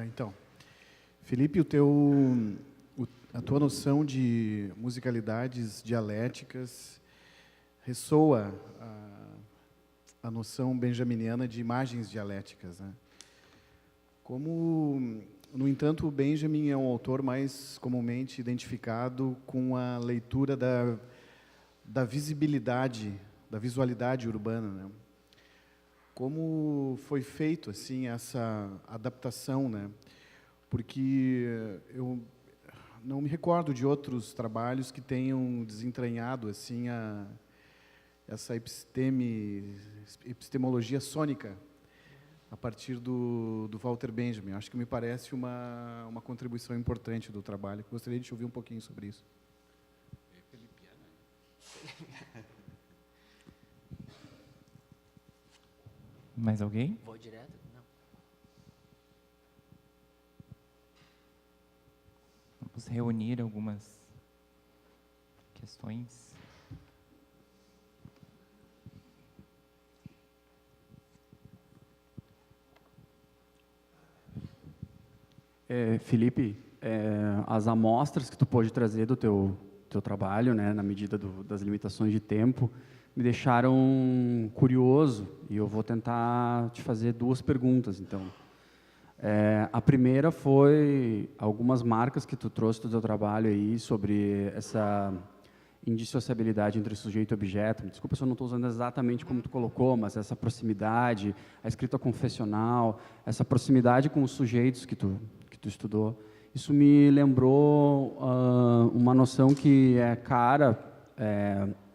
Então, Felipe, a tua noção de musicalidades dialéticas ressoa a noção benjaminiana de imagens dialéticas, né? Como, no entanto, o Benjamin é um autor mais comumente identificado com a leitura da visibilidade, da visualidade urbana, né? Como foi feito assim essa adaptação, né? Porque eu não me recordo de outros trabalhos que tenham desentranhado assim essa epistemologia sônica a partir do Walter Benjamin. Acho que me parece uma contribuição importante do trabalho. Gostaria de te ouvir um pouquinho sobre isso. Mais alguém? Vou direto? Não. Vamos reunir algumas questões. Felipe, as amostras que tu pôde trazer do teu trabalho, né, na medida das limitações de tempo, me deixaram curioso, e eu vou tentar te fazer duas perguntas, então. A primeira foi algumas marcas que tu trouxe do teu trabalho aí sobre essa indissociabilidade entre sujeito e objeto. Desculpa se eu não estou usando exatamente como tu colocou, mas essa proximidade, a escrita confessional, essa proximidade com os sujeitos que tu estudou. Isso me lembrou uma noção que é cara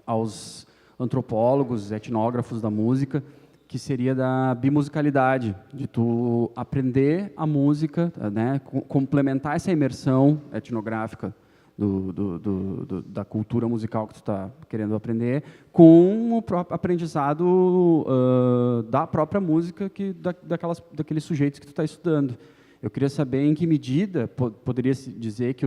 aos antropólogos, etnógrafos da música, que seria da bimusicalidade, de tu aprender a música, né, complementar essa imersão etnográfica da cultura musical que tu está querendo aprender, com o próprio aprendizado da própria música daqueles sujeitos que tu está estudando. Eu queria saber em que medida poderia se dizer que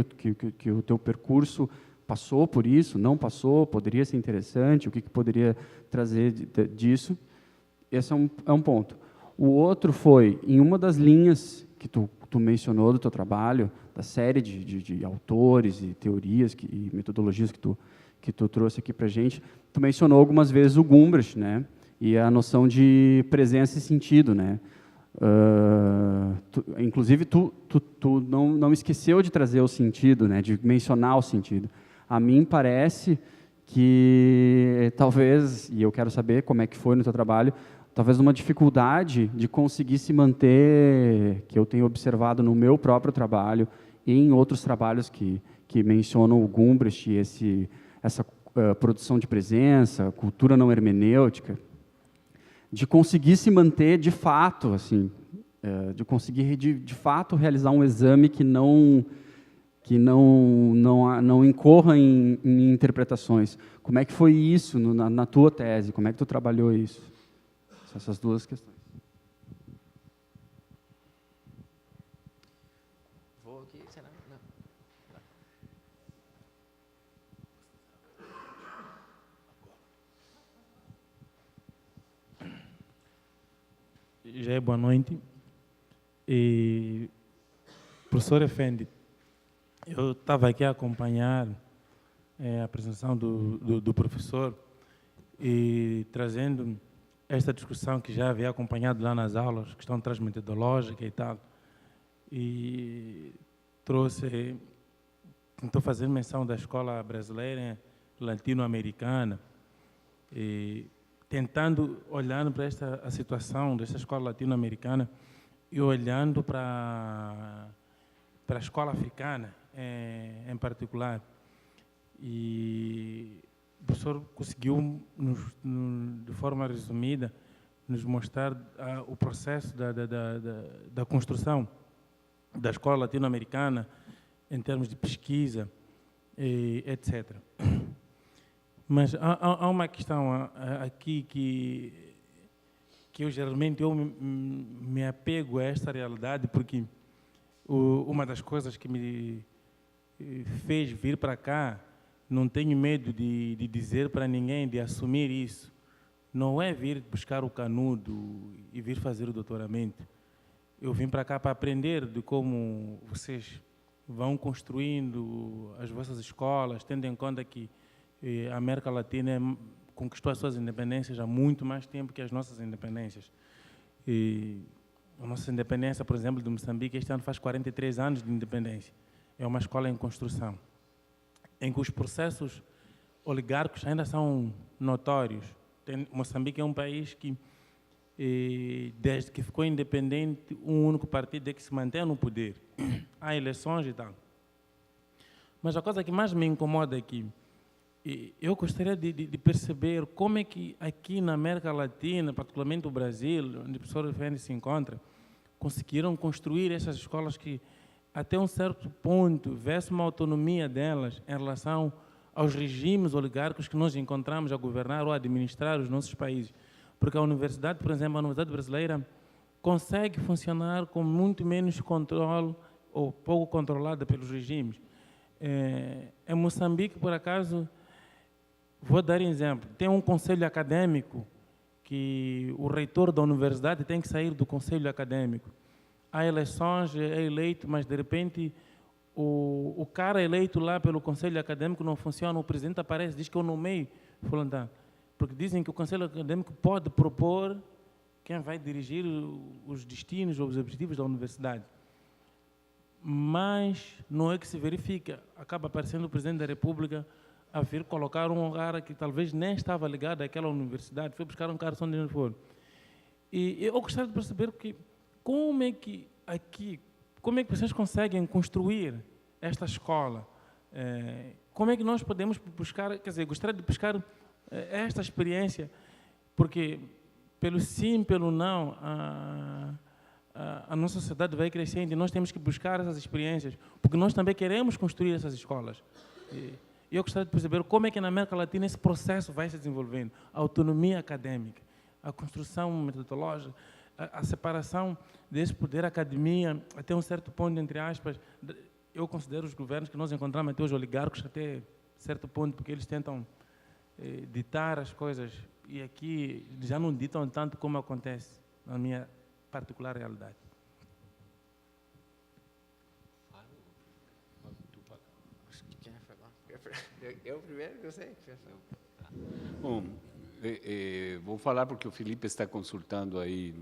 o teu percurso passou por isso, não passou, poderia ser interessante, o que poderia trazer disso. Esse é um ponto. O outro foi, em uma das linhas que tu mencionou do teu trabalho, da série de autores e teorias e metodologias que tu trouxe aqui para a gente, tu mencionou algumas vezes o Gumbrecht, né? E a noção de presença e sentido, né? Inclusive, tu não esqueceu de trazer o sentido, né? De mencionar o sentido. A mim parece que talvez, e eu quero saber como é que foi no teu trabalho, talvez uma dificuldade de conseguir se manter, que eu tenho observado no meu próprio trabalho e em outros trabalhos que mencionam o Gumbrecht e essa produção de presença, cultura não hermenêutica, de conseguir se manter de fato, assim, de conseguir de fato realizar um exame que não incorra em interpretações. Como é que foi isso na tua tese? Como é que tu trabalhou isso? Essas duas questões. Vou aqui, será? Não. Já é boa noite. E, professor Effendi, eu estava aqui a acompanhar a apresentação do professor e trazendo esta discussão que já havia acompanhado lá nas aulas, questão transmetodológica e tal, e tentou fazer menção da escola brasileira latino-americana, e olhando para a situação dessa escola latino-americana e olhando para a escola africana em particular. E o professor conseguiu, de forma resumida, nos mostrar o processo da construção da escola latino-americana em termos de pesquisa, etc. Mas há uma questão aqui que eu geralmente me apego a esta realidade, porque uma das coisas que me fez vir para cá, não tenho medo de dizer para ninguém, de assumir isso, não é vir buscar o canudo e vir fazer o doutoramento. eu vim para cá para aprender de como vocês vão construindo as vossas escolas, tendo em conta que a América Latina conquistou as suas independências há muito mais tempo que as nossas independências. E a nossa independência, por exemplo, de Moçambique, este ano faz 43 anos de independência. É uma escola em construção, em que os processos oligárquicos ainda são notórios. Moçambique é um país que, desde que ficou independente, um único partido é que se mantém no poder. Há eleições e tal. Mas a coisa que mais me incomoda é que eu gostaria de perceber como é que aqui na América Latina, particularmente o Brasil, onde o professor Fernandes se encontra, conseguiram construir essas escolas que, até um certo ponto, tivesse uma autonomia delas em relação aos regimes oligárquicos que nós encontramos a governar ou a administrar os nossos países. Porque a universidade, por exemplo, a universidade brasileira consegue funcionar com muito menos controle ou pouco controlada pelos regimes. Em Moçambique, por acaso, vou dar um exemplo, tem um conselho acadêmico que o reitor da universidade tem que sair do conselho acadêmico. Há eleições, é eleito, mas de repente o cara eleito lá pelo conselho acadêmico não funciona, o presidente aparece, diz que eu nomeio fulano, porque dizem que o conselho acadêmico pode propor quem vai dirigir os destinos ou os objetivos da universidade. Mas não é que se verifica, acaba aparecendo o presidente da República a vir colocar um cara que talvez nem estava ligado àquela universidade, foi buscar um cara só onde ele for. E eu gostaria de perceber como é que vocês conseguem construir esta escola? Como é que nós podemos buscar, quer dizer, gostaria de buscar esta experiência, porque pelo sim, pelo não, a nossa sociedade vai crescendo e nós temos que buscar essas experiências, porque nós também queremos construir essas escolas. E eu gostaria de perceber como é que na América Latina esse processo vai se desenvolvendo, a autonomia acadêmica, a construção metodológica, a separação desse poder academia até um certo ponto, entre aspas. Eu considero os governos que nós encontramos até os oligarcos até certo ponto, porque eles tentam ditar as coisas e aqui já não ditam tanto como acontece na minha particular realidade. Eu primeiro que eu sei. Bom, vou falar porque o Felipe está consultando aí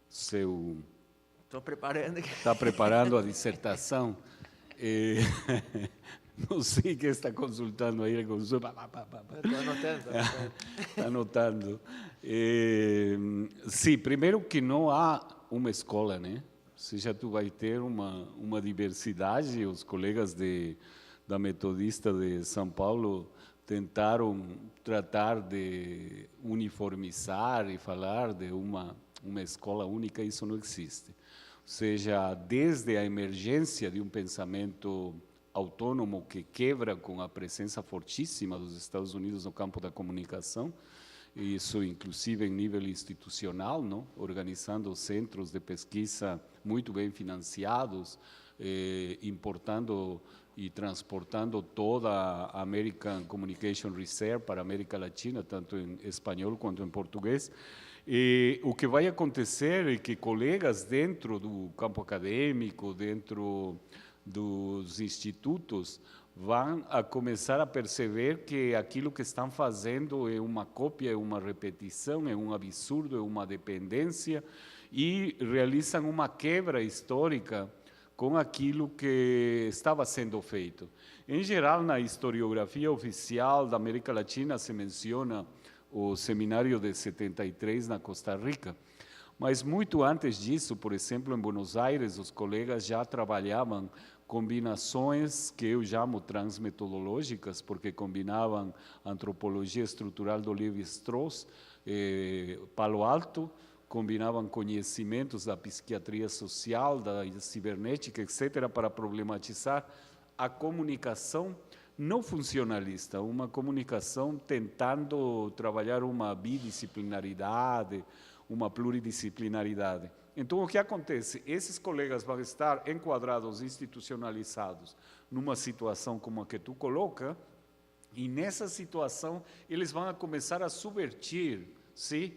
Estou preparando aqui. está preparando a dissertação. Não sei quem está consultando aí. Estou anotando. Está anotando. Sim, primeiro que não há uma escola, né? Ou seja, tu vai ter uma diversidade. Os colegas da Metodista de São Paulo tentaram tratar de uniformizar e falar de uma escola única, isso não existe. Ou seja, desde a emergência de um pensamento autônomo que quebra com a presença fortíssima dos Estados Unidos no campo da comunicação, isso inclusive em nível institucional, não? Organizando centros de pesquisa muito bem financiados, importando e transportando toda a American Communication Research para a América Latina, tanto em espanhol quanto em português. E o que vai acontecer é que colegas dentro do campo acadêmico, dentro dos institutos, vão a começar a perceber que aquilo que estão fazendo é uma cópia, é uma repetição, é um absurdo, é uma dependência, e realizam uma quebra histórica com aquilo que estava sendo feito. Em geral, na historiografia oficial da América Latina se menciona o seminário de 73 na Costa Rica, mas muito antes disso, por exemplo, em Buenos Aires, os colegas já trabalhavam combinações que eu chamo transmetodológicas, porque combinavam antropologia estrutural do Lévi-Strauss, Palo Alto, combinavam conhecimentos da psiquiatria social, da cibernética, etc., para problematizar a comunicação não funcionalista, uma comunicação tentando trabalhar uma bidisciplinaridade, uma pluridisciplinaridade. Então, o que acontece? Esses colegas vão estar enquadrados, institucionalizados, numa situação como a que tu coloca, e nessa situação eles vão começar a subvertir, sim,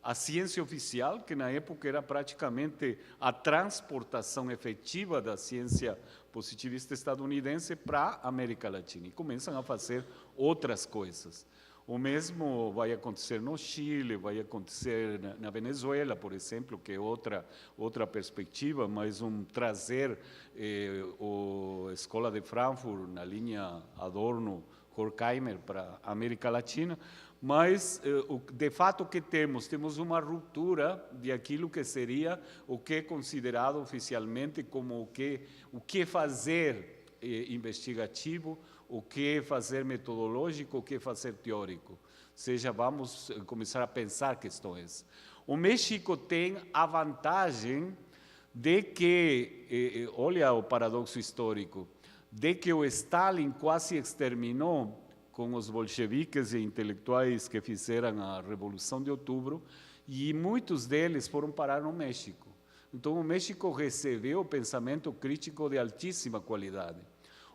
a ciência oficial, que na época era praticamente a transportação efetiva da ciência positivista estadunidense para a América Latina, e começam a fazer outras coisas. O mesmo vai acontecer no Chile, vai acontecer na Venezuela, por exemplo, que é outra perspectiva, mas trazer a Escola de Frankfurt na linha Adorno-Horkheimer para a América Latina. Mas, de fato, o que temos? Temos uma ruptura de aquilo que seria o que é considerado oficialmente como o que fazer investigativo, o que fazer metodológico, o que fazer teórico. Ou seja, vamos começar a pensar questões. O México tem a vantagem de que, olha o paradoxo histórico, de que o Stalin quase exterminou com os bolcheviques e intelectuais que fizeram a Revolução de Outubro, e muitos deles foram parar no México. Então, o México recebeu o pensamento crítico de altíssima qualidade.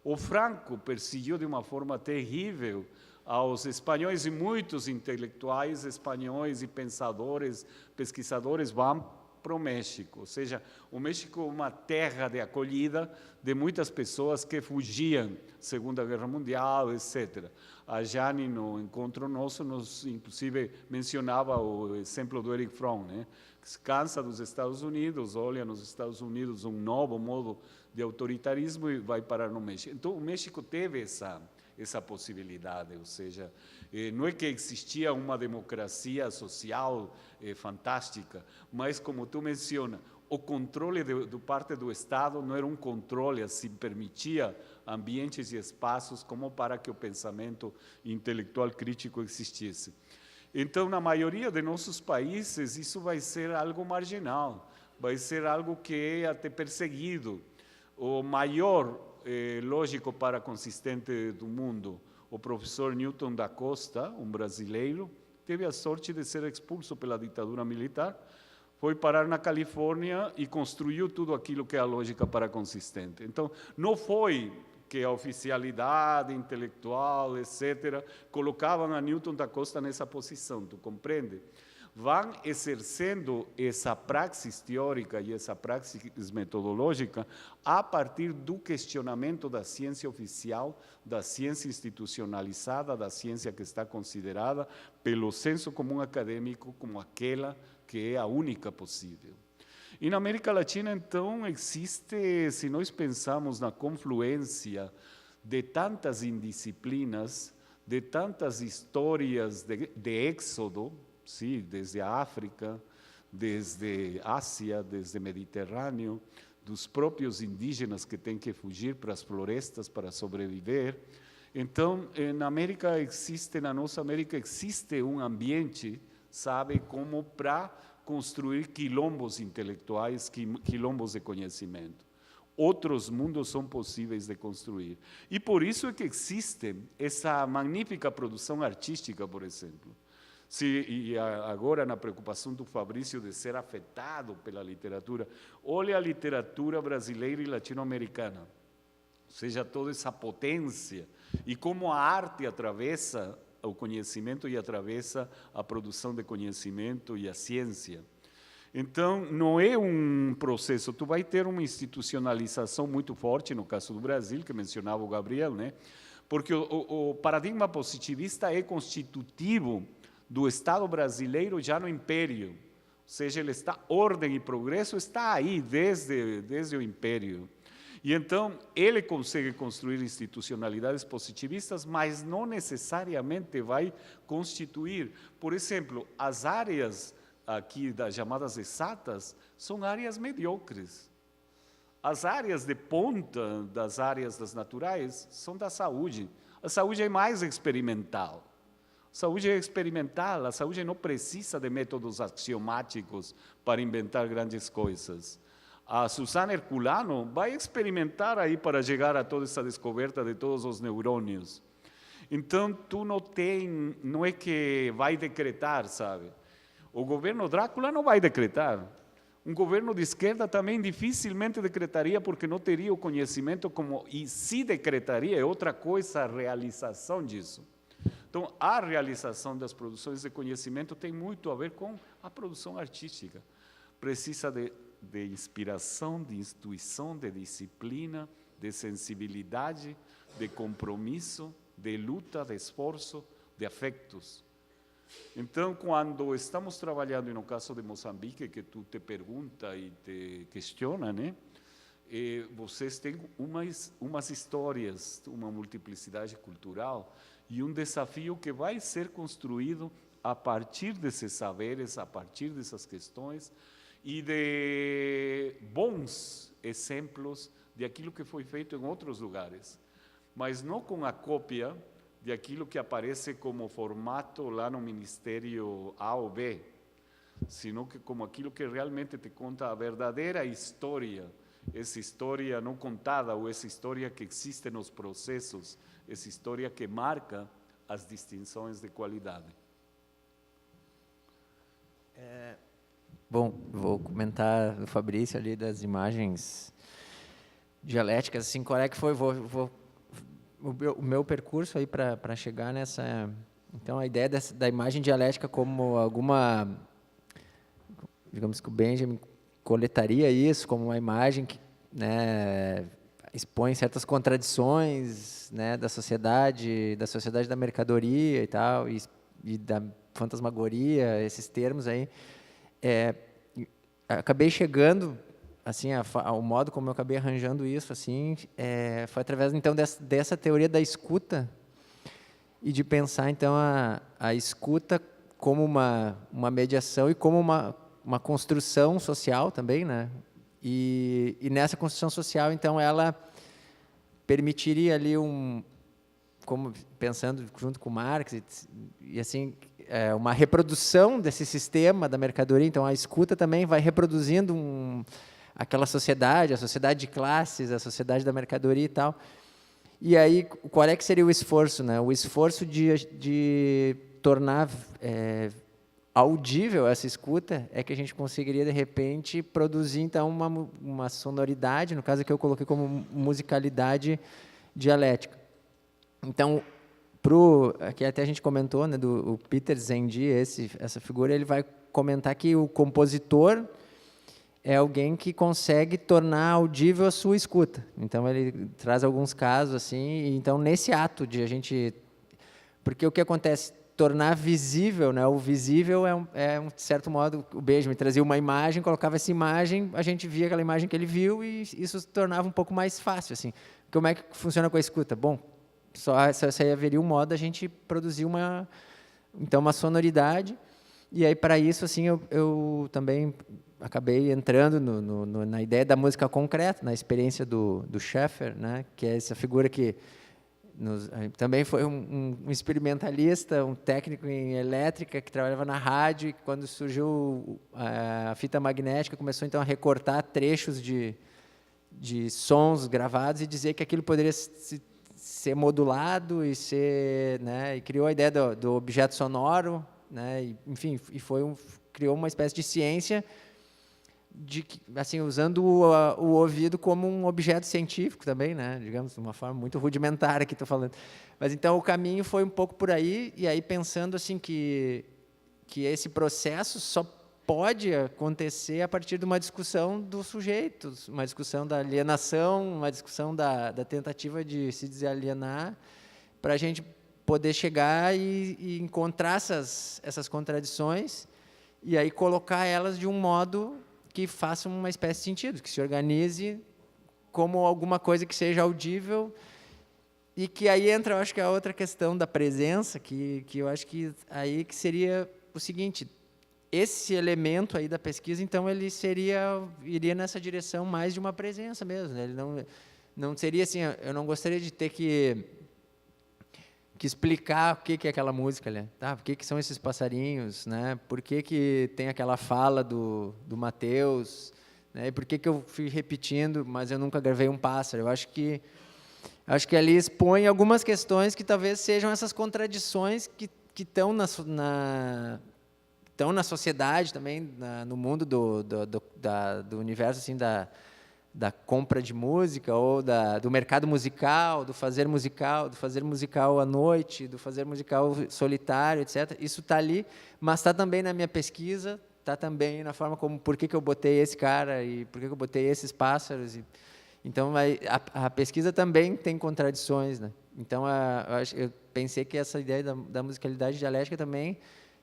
O Franco perseguiu de uma forma terrível aos espanhóis, e muitos intelectuais espanhóis e pensadores, pesquisadores vão para o México. Ou seja, o México é uma terra de acolhida de muitas pessoas que fugiam Segunda Guerra Mundial, etc. A Jane, no encontro nosso, inclusive mencionava o exemplo do Erich Fromm, né? Que se cansa dos Estados Unidos, olha nos Estados Unidos um novo modo de autoritarismo e vai parar no México. Então, o México teve essa possibilidade, ou seja, não é que existia uma democracia social fantástica, mas, como tu menciona, o controle do parte do Estado não era um controle, assim, permitia ambientes e espaços como para que o pensamento intelectual crítico existisse. Então, na maioria de nossos países, isso vai ser algo marginal, vai ser algo que é até perseguido. O maior lógico para consistente do mundo, o professor Newton da Costa, um brasileiro, teve a sorte de ser expulso pela ditadura militar, foi parar na Califórnia e construiu tudo aquilo que é a lógica para consistente. Então, não foi que a oficialidade intelectual, etc., colocavam a Newton da Costa nessa posição, tu compreende? Vão exercendo essa praxis teórica e essa praxis metodológica a partir do questionamento da ciência oficial, da ciência institucionalizada, da ciência que está considerada pelo senso comum acadêmico como aquela que é a única possível. E na América Latina, então, existe, se nós pensamos na confluência de tantas indisciplinas, de tantas histórias de êxodo, sim, desde a África, desde a Ásia, desde o Mediterrâneo, dos próprios indígenas que têm que fugir para as florestas para sobreviver. Então, na América existe, na nossa América existe um ambiente, sabe, como para construir quilombos intelectuais, quilombos de conhecimento. Outros mundos são possíveis de construir. E por isso é que existe essa magnífica produção artística, por exemplo. E agora, na preocupação do Fabrício de ser afetado pela literatura, olha a literatura brasileira e latino-americana, ou seja, toda essa potência, e como a arte atravessa o conhecimento e atravessa a produção de conhecimento e a ciência. Então, não é um processo, tu vai ter uma institucionalização muito forte, no caso do Brasil, que mencionava o Gabriel, né? Porque o paradigma positivista é constitutivo do Estado brasileiro já no Império, ou seja, ordem e progresso está aí desde o Império. E então, ele consegue construir institucionalidades positivistas, mas não necessariamente vai constituir. Por exemplo, as áreas aqui das chamadas exatas são áreas medíocres. As áreas de ponta das áreas das naturais são da saúde. A saúde é mais experimental. A saúde é experimental, a saúde não precisa de métodos axiomáticos para inventar grandes coisas. A Susana Herculano vai experimentar aí para chegar a toda essa descoberta de todos os neurônios. Então, tu não é que vai decretar, sabe? O governo Drácula não vai decretar. Um governo de esquerda também dificilmente decretaria, porque não teria o conhecimento e se decretaria, é outra coisa a realização disso. Então, a realização das produções de conhecimento tem muito a ver com a produção artística. Precisa de inspiração, de intuição, de disciplina, de sensibilidade, de compromisso, de luta, de esforço, de afetos. Então, quando estamos trabalhando, e no caso de Moçambique, que tu te pergunta e te questiona, né? Vocês têm umas histórias, uma multiplicidade cultural e um desafio que vai ser construído a partir desses saberes, a partir dessas questões e de bons exemplos de aquilo que foi feito em outros lugares, mas não com a cópia de aquilo que aparece como formato lá no Ministério A ou B, sino que como aquilo que realmente te conta a verdadeira história, essa história não contada ou essa história que existe nos processos, essa história que marca as distinções de qualidade. Bom, vou comentar do Fabrício ali das imagens dialéticas, assim, qual é que foi o meu percurso aí para chegar nessa... Então, a ideia da imagem dialética como alguma... Digamos que o Benjamin coletaria isso como uma imagem que, né, expõe certas contradições, né, da sociedade da mercadoria e tal, e da fantasmagoria, esses termos aí. Acabei chegando, assim, ao modo como eu acabei arranjando isso, assim, foi através, então, dessa teoria da escuta e de pensar, então, a escuta como uma mediação e como uma construção social também, né? E nessa construção social, então, ela permitiria ali como pensando junto com Marx e assim, uma reprodução desse sistema da mercadoria. Então, a escuta também vai reproduzindo aquela sociedade, a sociedade de classes, a sociedade da mercadoria e tal. E aí, qual é que seria o esforço, né? O esforço de tornar audível essa escuta é que a gente conseguiria, de repente, produzir, então, uma sonoridade, no caso que eu coloquei como musicalidade dialética. Então, aqui até a gente comentou, né, do Peter Zendy, essa figura, ele vai comentar que o compositor é alguém que consegue tornar audível a sua escuta. Então, ele traz alguns casos, assim, e então, nesse ato de a gente... Porque o que acontece? Tornar visível, né? O visível é um certo modo, o Benjamin trazia uma imagem, colocava essa imagem, a gente via aquela imagem que ele viu e isso se tornava um pouco mais fácil, assim. Como é que funciona com a escuta? Bom, só aí haveria um modo a gente produzir uma sonoridade, e aí para isso, assim, eu também acabei entrando na ideia da música concreta, na experiência do Schaeffer, né? Que é essa figura que também foi um experimentalista, um técnico em elétrica que trabalhava na rádio, e quando surgiu a fita magnética, começou então a recortar trechos de sons gravados e dizer que aquilo poderia ser modulado e ser, né, e criou a ideia do objeto sonoro, né, e, enfim, criou uma espécie de ciência assim, usando o ouvido como um objeto científico também, né? Digamos, de uma forma muito rudimentar aqui estou falando. Mas então o caminho foi um pouco por aí, e aí pensando assim que esse processo só pode acontecer a partir de uma discussão dos sujeitos, uma discussão da alienação, uma discussão da tentativa de se desalienar, para a gente poder chegar e encontrar essas contradições e aí colocar elas de um modo que faça uma espécie de sentido, que se organize como alguma coisa que seja audível, e que aí entra, eu acho que a outra questão da presença, que eu acho que aí que seria o seguinte: esse elemento aí da pesquisa, então, ele iria nessa direção mais de uma presença mesmo, né? Ele não seria assim, eu não gostaria de ter que explicar o que é aquela música, né? Tá? Por que são esses passarinhos, né? Por que tem aquela fala do Mateus, né? E por que eu fui repetindo, mas eu nunca gravei um pássaro? Eu acho que ali expõe algumas questões que talvez sejam essas contradições que estão na sociedade também, no mundo do universo, assim, da compra de música, ou do mercado musical, do fazer musical à noite, do fazer musical solitário, etc. Isso está ali, mas está também na minha pesquisa, tá também na forma como por que eu botei esse cara e por que eu botei esses pássaros. Então, a pesquisa também tem contradições, né? Então, eu pensei que essa ideia da musicalidade dialética também,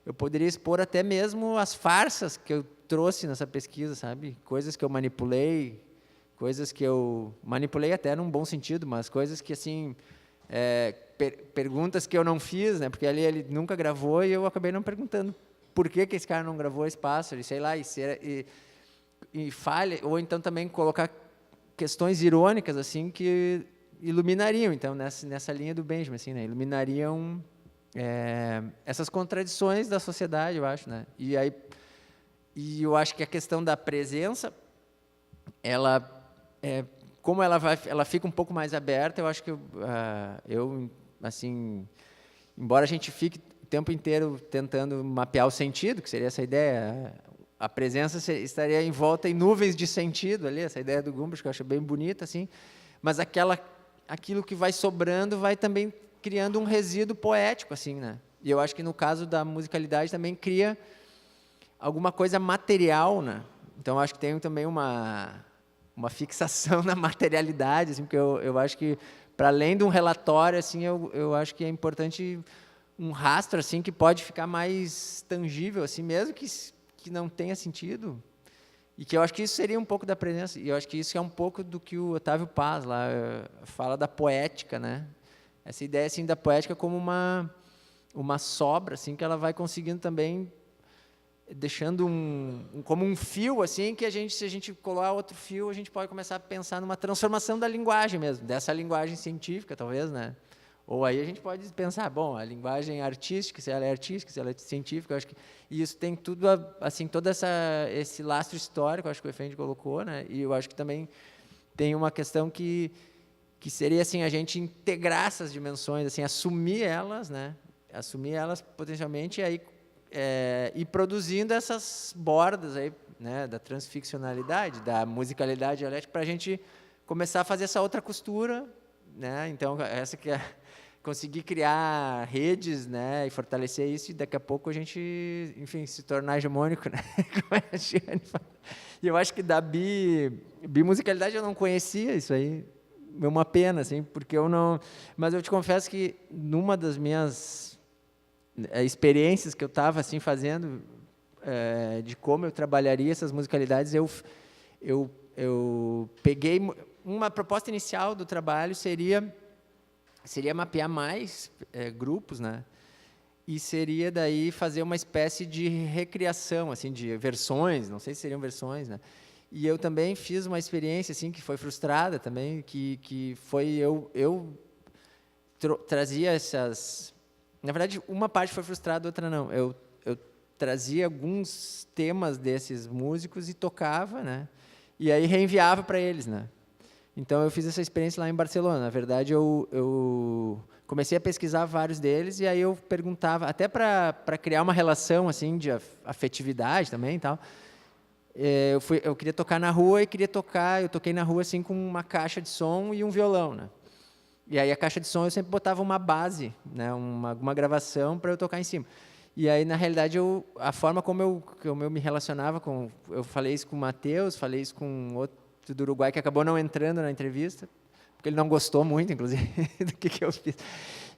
eu poderia expor até mesmo as farsas que eu trouxe nessa pesquisa, sabe? Coisas que eu manipulei, coisas que eu manipulei até num bom sentido, mas coisas que, assim, perguntas que eu não fiz, né? Porque ali ele nunca gravou e eu acabei não perguntando por que esse cara não gravou esse pássaro, e sei lá, e falha, ou então também colocar questões irônicas, assim, que iluminariam, então, nessa linha do Benjamin, assim, né? Iluminariam essas contradições da sociedade, eu acho, né? E eu acho que a questão da presença, como ela fica um pouco mais aberta, eu acho que assim, embora a gente fique o tempo inteiro tentando mapear o sentido, que seria essa ideia, a presença estaria em volta em nuvens de sentido ali, essa ideia do Gumbrich, que eu acho bem bonita, assim, mas aquilo que vai sobrando vai também criando um resíduo poético, assim, né? E eu acho que no caso da musicalidade também cria alguma coisa material, né? Então, eu acho que tem também uma fixação na materialidade, assim, porque eu acho que, para além de um relatório, assim, eu acho que é importante um rastro, assim, que pode ficar mais tangível, assim, mesmo que não tenha sentido, e que eu acho que isso seria um pouco da presença, e eu acho que isso é um pouco do que o Otávio Paz lá fala da poética, né? Essa ideia, assim, da poética como uma sobra, assim, que ela vai conseguindo também, deixando como um fio, assim, que se a gente colar outro fio, a gente pode começar a pensar numa transformação da linguagem mesmo, dessa linguagem científica, talvez, né? Ou aí a gente pode pensar, bom, a linguagem artística, se ela é artística, se ela é científica, eu acho que isso tem tudo, assim, todo esse lastro histórico, eu acho que o Effendi colocou, né? E eu acho que também tem uma questão que seria, assim, a gente integrar essas dimensões, assim, assumir elas, né? Assumir elas potencialmente e aí ir produzindo essas bordas aí, né, da transficcionalidade, da musicalidade dialética, para a gente começar a fazer essa outra costura, né? Então, essa que é conseguir criar redes, né, e fortalecer isso, e daqui a pouco a gente, enfim, se tornar hegemônico, né? Como a Giane fala. E eu acho que da bimusicalidade eu não conhecia isso aí, é uma pena, assim, porque eu não... Mas eu te confesso que numa das minhas experiências que eu estava, assim, fazendo, de como eu trabalharia essas musicalidades, eu peguei... Uma proposta inicial do trabalho seria mapear mais grupos, né? E seria daí fazer uma espécie de recriação, assim, de versões, não sei se seriam versões, né? E eu também fiz uma experiência, assim, que foi frustrada também, que foi eu trazia essas... Na verdade, uma parte foi frustrada, outra não. Eu trazia alguns temas desses músicos e tocava, né? E aí reenviava para eles, né? Então, eu fiz essa experiência lá em Barcelona. Na verdade, eu comecei a pesquisar vários deles e aí eu perguntava, até para criar uma relação, assim, de afetividade também e tal. Eu queria tocar na rua eu toquei na rua, assim, com uma caixa de som e um violão, né? E aí a caixa de som eu sempre botava uma base, né, uma gravação para eu tocar em cima. E aí, na realidade, a forma como eu me relacionava eu falei isso com o Matheus, falei isso com outro do Uruguai, que acabou não entrando na entrevista, porque ele não gostou muito, inclusive, do que eu fiz.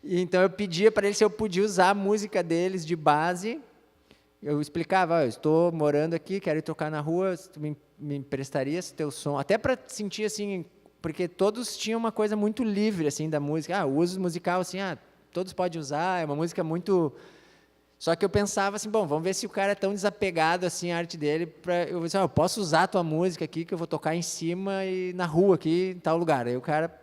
E, então, eu pedia para ele se eu podia usar a música deles de base. Eu explicava, eu estou morando aqui, quero ir tocar na rua, tu me emprestaria esse teu som, até para sentir, assim, porque todos tinham uma coisa muito livre, assim, da música. O uso musical, assim, todos podem usar, é uma música muito... Só que eu pensava assim, bom, vamos ver se o cara é tão desapegado, assim, à arte dele, eu vou dizer, eu posso usar a tua música aqui, que eu vou tocar em cima e na rua aqui, em tal lugar. Aí o cara...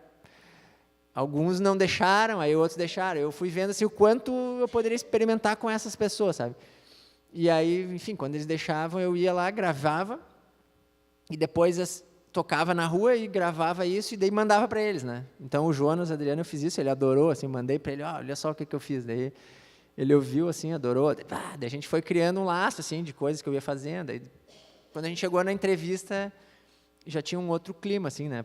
Alguns não deixaram, aí outros deixaram. Eu fui vendo, assim, o quanto eu poderia experimentar com essas pessoas, sabe? E aí, enfim, quando eles deixavam, eu ia lá, gravava, e depois tocava na rua e gravava isso, e daí mandava para eles, né? Então, o Jonas Adriano, eu fiz isso, ele adorou, assim, mandei para ele, olha só o que eu fiz. Daí ele ouviu, assim, adorou. Daí a gente foi criando um laço, assim, de coisas que eu ia fazendo. Daí, quando a gente chegou na entrevista, já tinha um outro clima, assim, né?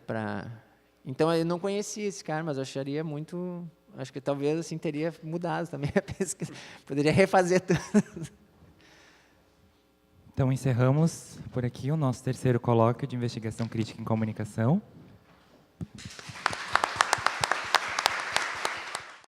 Então, eu não conhecia esse cara, mas eu acharia muito... Acho que talvez, assim, teria mudado também a pesquisa. Poderia refazer tudo. Então, encerramos por aqui o nosso terceiro colóquio de investigação crítica em comunicação.